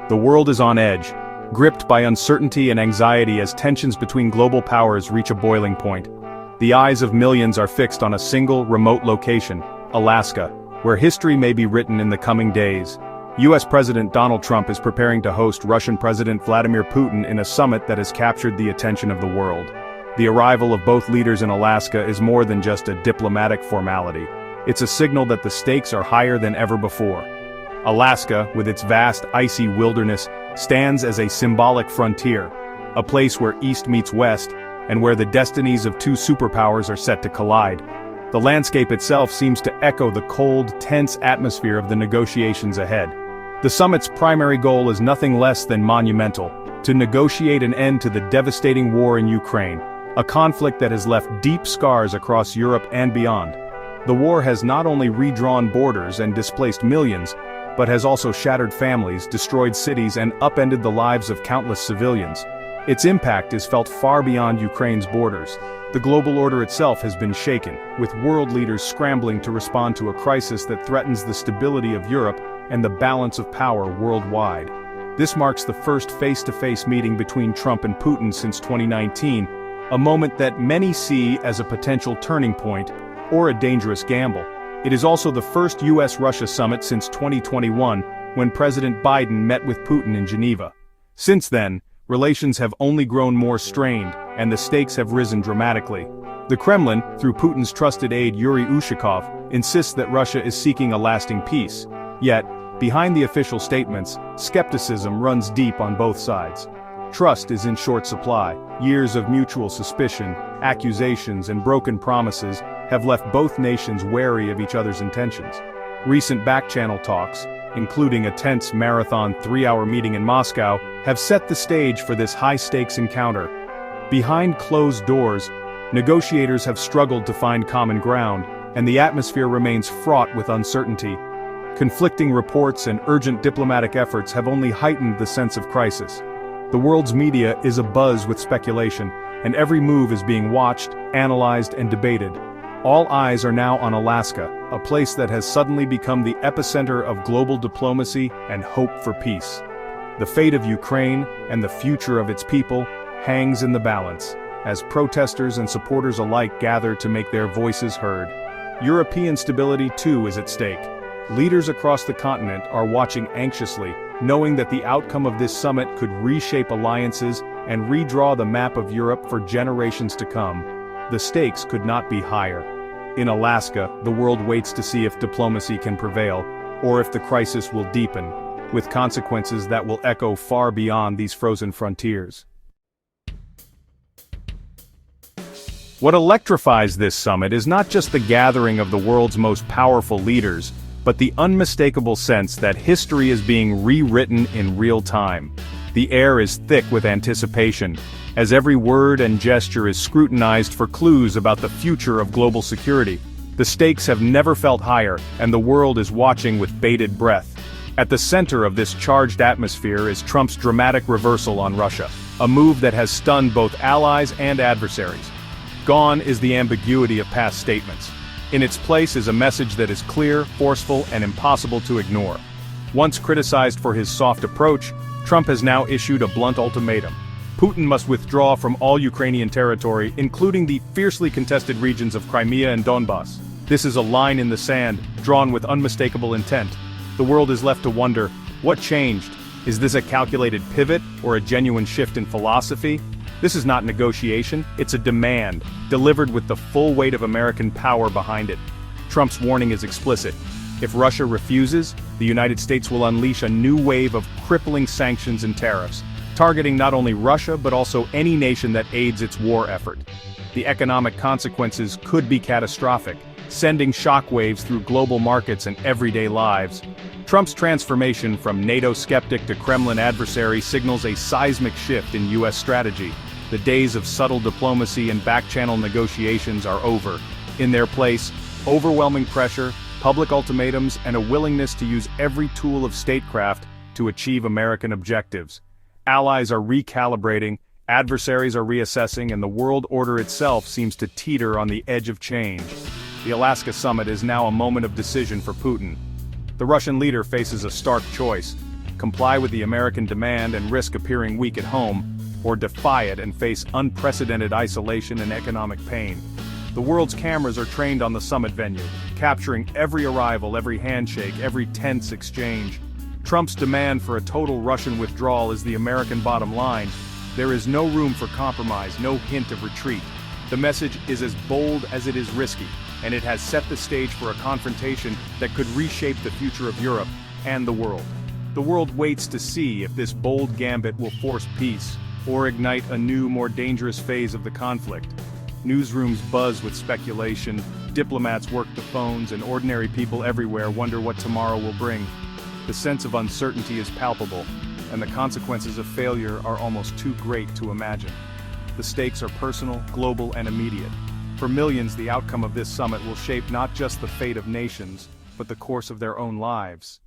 The world is on edge, gripped by uncertainty and anxiety as tensions between global powers reach a boiling point. The eyes of millions are fixed on a single, remote location, Alaska, where history may be written in the coming days. US President Donald Trump is preparing to host Russian President Vladimir Putin in a summit that has captured the attention of the world. The arrival of both leaders in Alaska is more than just a diplomatic formality. It's a signal that the stakes are higher than ever before. Alaska, with its vast icy wilderness, stands as a symbolic frontier, a place where East meets West, and where the destinies of two superpowers are set to collide. The landscape itself seems to echo the cold, tense atmosphere of the negotiations ahead. The summit's primary goal is nothing less than monumental: to negotiate an end to the devastating war in Ukraine, a conflict that has left deep scars across Europe and beyond. The war has not only redrawn borders and displaced millions, but has also shattered families, destroyed cities, and upended the lives of countless civilians. Its impact is felt far beyond Ukraine's borders. The global order itself has been shaken, with world leaders scrambling to respond to a crisis that threatens the stability of Europe and the balance of power worldwide. This marks the first face-to-face meeting between Trump and Putin since 2019, a moment that many see as a potential turning point or a dangerous gamble. It is also the first US-Russia summit since 2021, when President Biden met with Putin in Geneva. Since then, relations have only grown more strained, and the stakes have risen dramatically. The Kremlin, through Putin's trusted aide Yuri Ushakov, insists that Russia is seeking a lasting peace. Yet, behind the official statements, skepticism runs deep on both sides. Trust is in short supply. Years of mutual suspicion, accusations, and broken promises have left both nations wary of each other's intentions. Recent back-channel talks, including a tense marathon 3-hour meeting in Moscow, have set the stage for this high-stakes encounter. Behind closed doors, negotiators have struggled to find common ground, and the atmosphere remains fraught with uncertainty. Conflicting reports and urgent diplomatic efforts have only heightened the sense of crisis. The world's media is abuzz with speculation, and every move is being watched, analyzed, and debated. All eyes are now on Alaska, a place that has suddenly become the epicenter of global diplomacy and hope for peace. The fate of Ukraine and the future of its people hangs in the balance, as protesters and supporters alike gather to make their voices heard. European stability too is at stake. Leaders across the continent are watching anxiously, knowing that the outcome of this summit could reshape alliances and redraw the map of Europe for generations to come. The stakes could not be higher. In Alaska, the world waits to see if diplomacy can prevail, or if the crisis will deepen, with consequences that will echo far beyond these frozen frontiers. What electrifies this summit is not just the gathering of the world's most powerful leaders, but the unmistakable sense that history is being rewritten in real time. The air is thick with anticipation, as every word and gesture is scrutinized for clues about the future of global security. The stakes have never felt higher, and the world is watching with bated breath. At the center of this charged atmosphere is Trump's dramatic reversal on Russia, a move that has stunned both allies and adversaries. Gone is the ambiguity of past statements. In its place is a message that is clear, forceful, and impossible to ignore. Once criticized for his soft approach, Trump has now issued a blunt ultimatum. Putin must withdraw from all Ukrainian territory, including the fiercely contested regions of Crimea and Donbas. This is a line in the sand, drawn with unmistakable intent. The world is left to wonder, what changed? Is this a calculated pivot, or a genuine shift in philosophy? This is not negotiation, it's a demand, delivered with the full weight of American power behind it. Trump's warning is explicit. If Russia refuses, the United States will unleash a new wave of crippling sanctions and tariffs, targeting not only Russia but also any nation that aids its war effort. The economic consequences could be catastrophic, sending shockwaves through global markets and everyday lives. Trump's transformation from NATO skeptic to Kremlin adversary signals a seismic shift in U.S. strategy. The days of subtle diplomacy and back-channel negotiations are over. In their place, overwhelming pressure, public ultimatums, and a willingness to use every tool of statecraft to achieve American objectives. Allies are recalibrating, adversaries are reassessing, and the world order itself seems to teeter on the edge of change. The Alaska summit is now a moment of decision for Putin. The Russian leader faces a stark choice: comply with the American demand and risk appearing weak at home, or defy it and face unprecedented isolation and economic pain. The world's cameras are trained on the summit venue, capturing every arrival, every handshake, every tense exchange. Trump's demand for a total Russian withdrawal is the American bottom line. There is no room for compromise, no hint of retreat. The message is as bold as it is risky, and it has set the stage for a confrontation that could reshape the future of Europe and the world. The world waits to see if this bold gambit will force peace, or ignite a new, more dangerous phase of the conflict. Newsrooms buzz with speculation, diplomats work the phones, and ordinary people everywhere wonder what tomorrow will bring. The sense of uncertainty is palpable, and the consequences of failure are almost too great to imagine. The stakes are personal, global, and immediate. For millions, the outcome of this summit will shape not just the fate of nations, but the course of their own lives.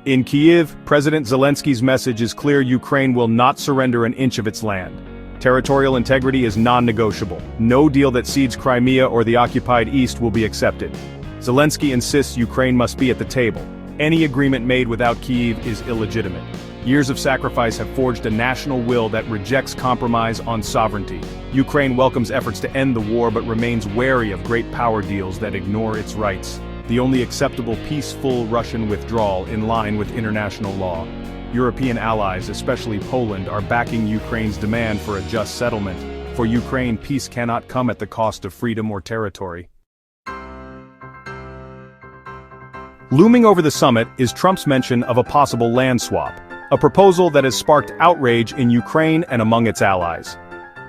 In Kyiv, President Zelensky's message is clear: Ukraine will not surrender an inch of its land. Territorial integrity is non-negotiable. No deal that cedes Crimea or the occupied East will be accepted. Zelensky insists Ukraine must be at the table. Any agreement made without Kyiv is illegitimate. Years of sacrifice have forged a national will that rejects compromise on sovereignty. Ukraine welcomes efforts to end the war but remains wary of great power deals that ignore its rights. The only acceptable peaceful Russian withdrawal in line with international law. European allies, especially Poland, are backing Ukraine's demand for a just settlement. For Ukraine, peace cannot come at the cost of freedom or territory. Looming over the summit is Trump's mention of a possible land swap, a proposal that has sparked outrage in Ukraine and among its allies.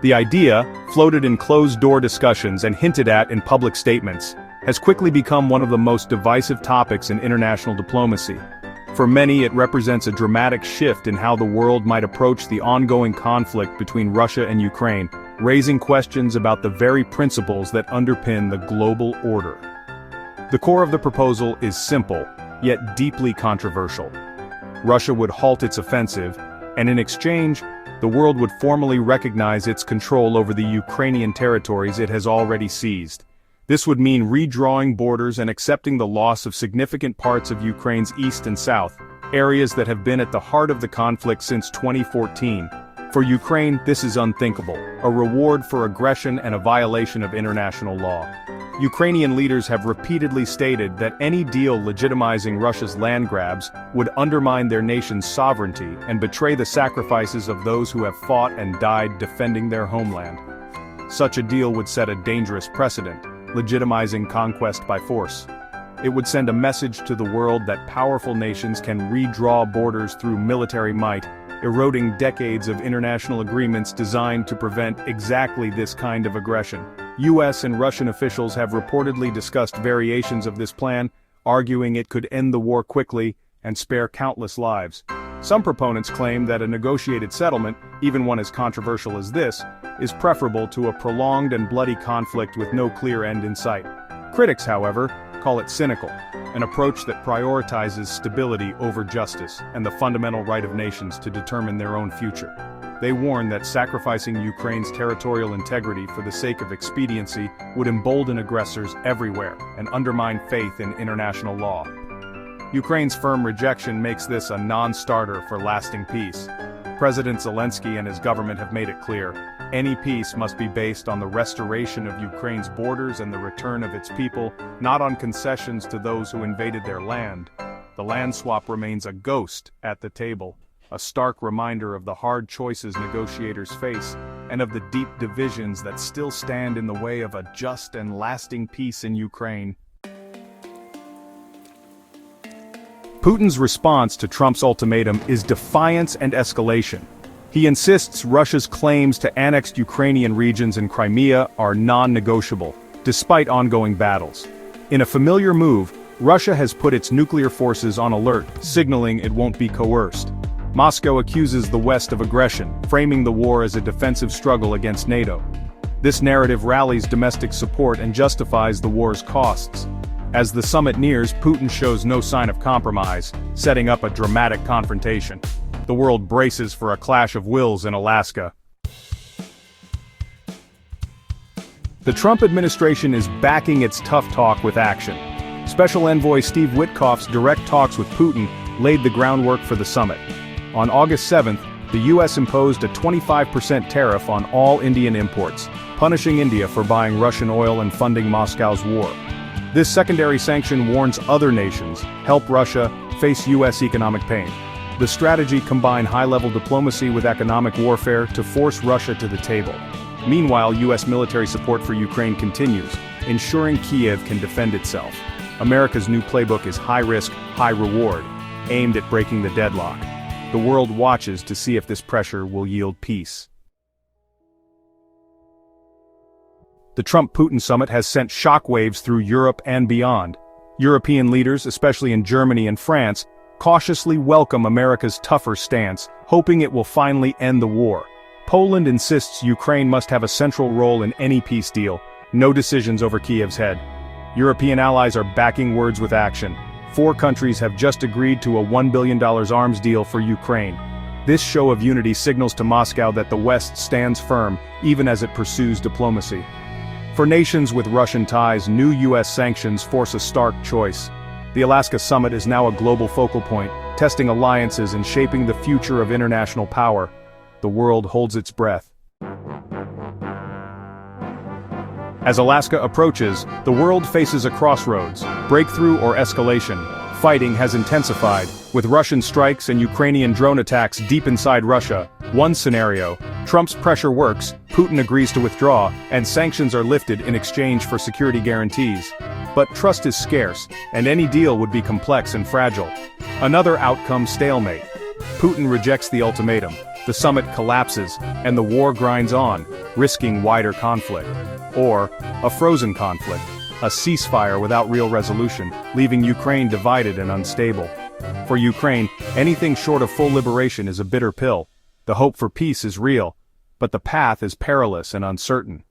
The idea, floated in closed-door discussions and hinted at in public statements, has quickly become one of the most divisive topics in international diplomacy. For many, it represents a dramatic shift in how the world might approach the ongoing conflict between Russia and Ukraine, raising questions about the very principles that underpin the global order. The core of the proposal is simple, yet deeply controversial. Russia would halt its offensive, and in exchange, the world would formally recognize its control over the Ukrainian territories it has already seized. This would mean redrawing borders and accepting the loss of significant parts of Ukraine's east and south, areas that have been at the heart of the conflict since 2014. For Ukraine, this is unthinkable, a reward for aggression and a violation of international law. Ukrainian leaders have repeatedly stated that any deal legitimizing Russia's land grabs would undermine their nation's sovereignty and betray the sacrifices of those who have fought and died defending their homeland. Such a deal would set a dangerous precedent, legitimizing conquest by force. It would send a message to the world that powerful nations can redraw borders through military might, eroding decades of international agreements designed to prevent exactly this kind of aggression. US and Russian officials have reportedly discussed variations of this plan, arguing it could end the war quickly and spare countless lives. Some proponents claim that a negotiated settlement, even one as controversial as this, is preferable to a prolonged and bloody conflict with no clear end in sight. Critics, however, call it cynical, an approach that prioritizes stability over justice and the fundamental right of nations to determine their own future. They warn that sacrificing Ukraine's territorial integrity for the sake of expediency would embolden aggressors everywhere and undermine faith in international law. Ukraine's firm rejection makes this a non-starter for lasting peace. President Zelensky and his government have made it clear: any peace must be based on the restoration of Ukraine's borders and the return of its people, not on concessions to those who invaded their land. The land swap remains a ghost at the table, a stark reminder of the hard choices negotiators face, and of the deep divisions that still stand in the way of a just and lasting peace in Ukraine. Putin's response to Trump's ultimatum is defiance and escalation. He insists Russia's claims to annexed Ukrainian regions in Crimea are non-negotiable, despite ongoing battles. In a familiar move, Russia has put its nuclear forces on alert, signaling it won't be coerced. Moscow accuses the West of aggression, framing the war as a defensive struggle against NATO. This narrative rallies domestic support and justifies the war's costs. As the summit nears, Putin shows no sign of compromise, setting up a dramatic confrontation. The world braces for a clash of wills in Alaska. The Trump administration is backing its tough talk with action. Special Envoy Steve Witkoff's direct talks with Putin laid the groundwork for the summit. On August 7th, the US imposed a 25% tariff on all Indian imports, punishing India for buying Russian oil and funding Moscow's war. This secondary sanction warns other nations, help Russia face US economic pain. The strategy combined high-level diplomacy with economic warfare to force Russia to the table. Meanwhile, US military support for Ukraine continues, ensuring Kiev can defend itself. America's new playbook is high risk, high reward, aimed at breaking the deadlock. The world watches to see if this pressure will yield peace. The Trump-Putin summit has sent shockwaves through Europe and beyond. European leaders, especially in Germany and France, cautiously welcome America's tougher stance, hoping it will finally end the war. Poland insists Ukraine must have a central role in any peace deal, no decisions over Kiev's head. European allies are backing words with action. 4 countries have just agreed to a $1 billion arms deal for Ukraine. This show of unity signals to Moscow that the West stands firm, even as it pursues diplomacy. For nations with Russian ties, new US sanctions force a stark choice. The Alaska summit is now a global focal point, testing alliances and shaping the future of international power. The world holds its breath. As Alaska approaches, the world faces a crossroads, breakthrough or escalation. Fighting has intensified, with Russian strikes and Ukrainian drone attacks deep inside Russia. One scenario: Trump's pressure works, Putin agrees to withdraw, and sanctions are lifted in exchange for security guarantees. But trust is scarce, and any deal would be complex and fragile. Another outcome: stalemate. Putin rejects the ultimatum, the summit collapses, and the war grinds on, risking wider conflict. Or, a frozen conflict, a ceasefire without real resolution, leaving Ukraine divided and unstable. For Ukraine, anything short of full liberation is a bitter pill. The hope for peace is real, but the path is perilous and uncertain.